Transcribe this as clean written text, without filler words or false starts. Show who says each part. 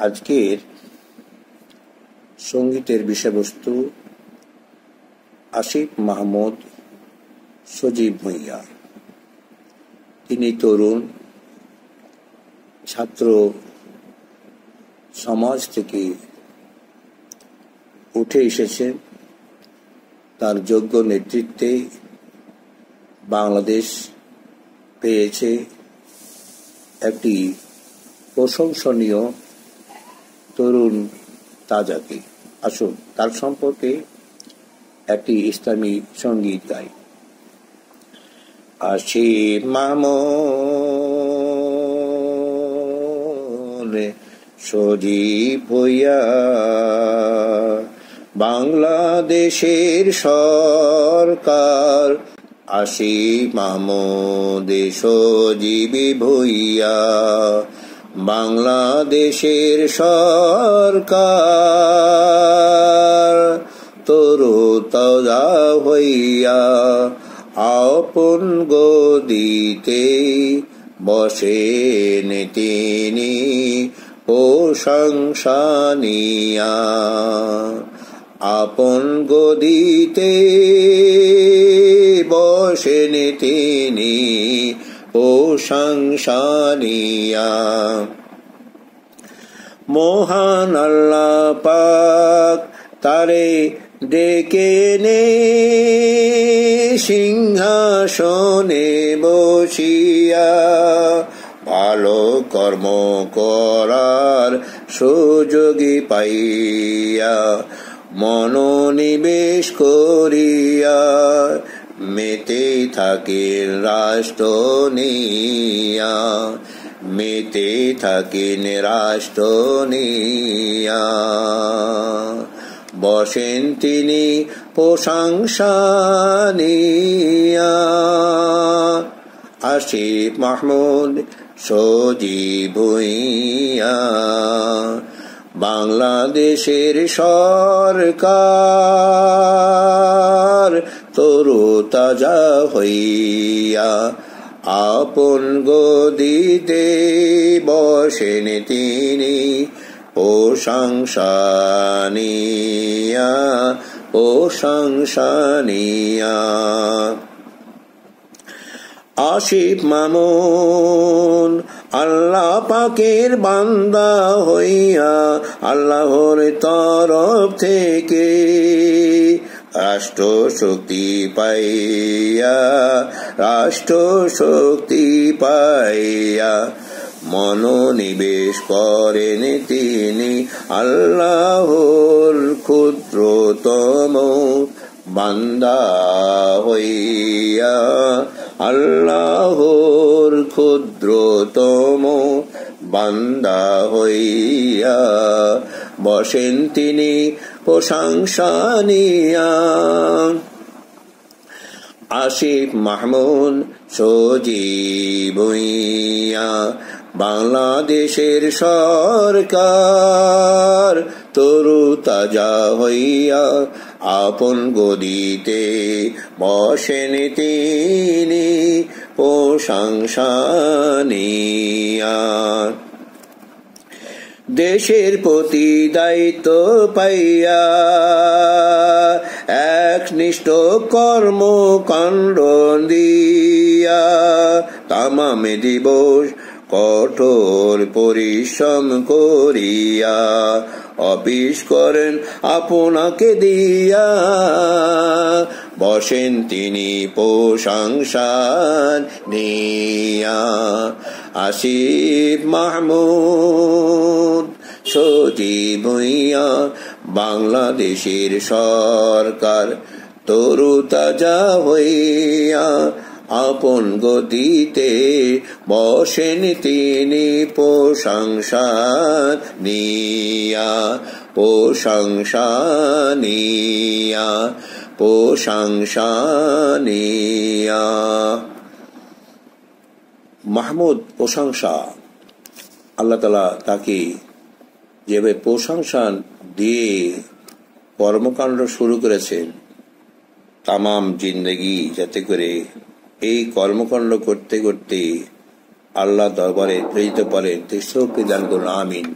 Speaker 1: আজকের সঙ্গীতের বিষয়বস্তু আসিফ মাহমুদ সজীব ভূঁইয়া। তিনি তরুণ ছাত্র সমাজ থেকে উঠে এসেছেন। তার যোগ্য নেতৃত্বে বাংলাদেশ পেয়েছে একটি প্রশংসনীয় তরুণ তাজাকে। আসুন তার সম্পর্কে একটি ইসলামী সঙ্গীত গাই। আসিফ মাহমুদ সজীব ভূঁইয়া বাংলাদেশের সরকার। আসিফ মাহমুদ সজীব ভূঁইয়া বাংলাদেশের সরকার। তরুতাজা হইয়া আপন গদিতে বসেন তিনি প্রশংসা নিয়া। আপন গদিতে বসেন তিনি প্রশংসা নিয়া। মহান আল্লাহ পাক তারে ডেকে নে সিংহাসনে বসিয়া। ভালো কর্ম করার সুযোগী পাইয়া মনোনিবেশ করিয়া মেতে থাকেন রাষ্ট্র নিয়া। মেতে থাকেন রাষ্ট্র নিয়া। বসেন তিনি প্রশংসা নিয়া। আসিফ মাহমুদ সজীব ভূঁইয়া বাংলাদেশের সরকার। তরুতাজা হইয়া আপন গদিতে বসেন তিনি প্রশংসা নিয়া। প্রশংসা নিয়া। আসিফ মাহমুদ আল্লাহ পাকের বান্দা হইয়া আল্লাহর তরফ থেকে রাষ্ট্র শক্তি পাইয়া। রাষ্ট্র শক্তি পাইয়া মনোনিবেশ করেন তিনি আল্লাহর ক্ষুদ্রতম বান্দা হইয়া। আল্লাহর ক্ষুদ্রতম বান্দা হইয়া বসেন তিনি প্রশংসা নিয়া। আসিফ মাহমুদ সজীব ভূঁইয়া বাংলাদেশের সরকার। তরুতাজা হইয়া আপন গদিতে বসেন তিনি প্রশংসা নিয়া। দেশের প্রতি দায়িত্ব পাইয়া একনিষ্ঠ কর্মকাণ্ড দিয়া তামামে দিবস কঠোর পরিশ্রম করিয়া অফিস করেন আপনাকে দিয়া। বসেন তিনি প্রশংসা নিয়া। আসিফ মাহমুদ সজীব ভূঁইয়া বাংলাদেশের সরকার। তরুতাজা হইয়া আপন গদিতে বসেন তিনি প্রশংসা নিয়া। প্রশংসা নিয়া। প্রশংসা নিয়া। মাহমুদ প্রশংসা আল্লাহ তাআলা তাকে যেভাবে প্রশংসা দিয়ে কর্মকাণ্ড শুরু করেছেন তামাম জিন্দগি যাতে করে এই কর্মকাণ্ড করতে করতে আল্লাহ দরবারে প্রেরিত করেন, শক্তি দান করুন। আমিন।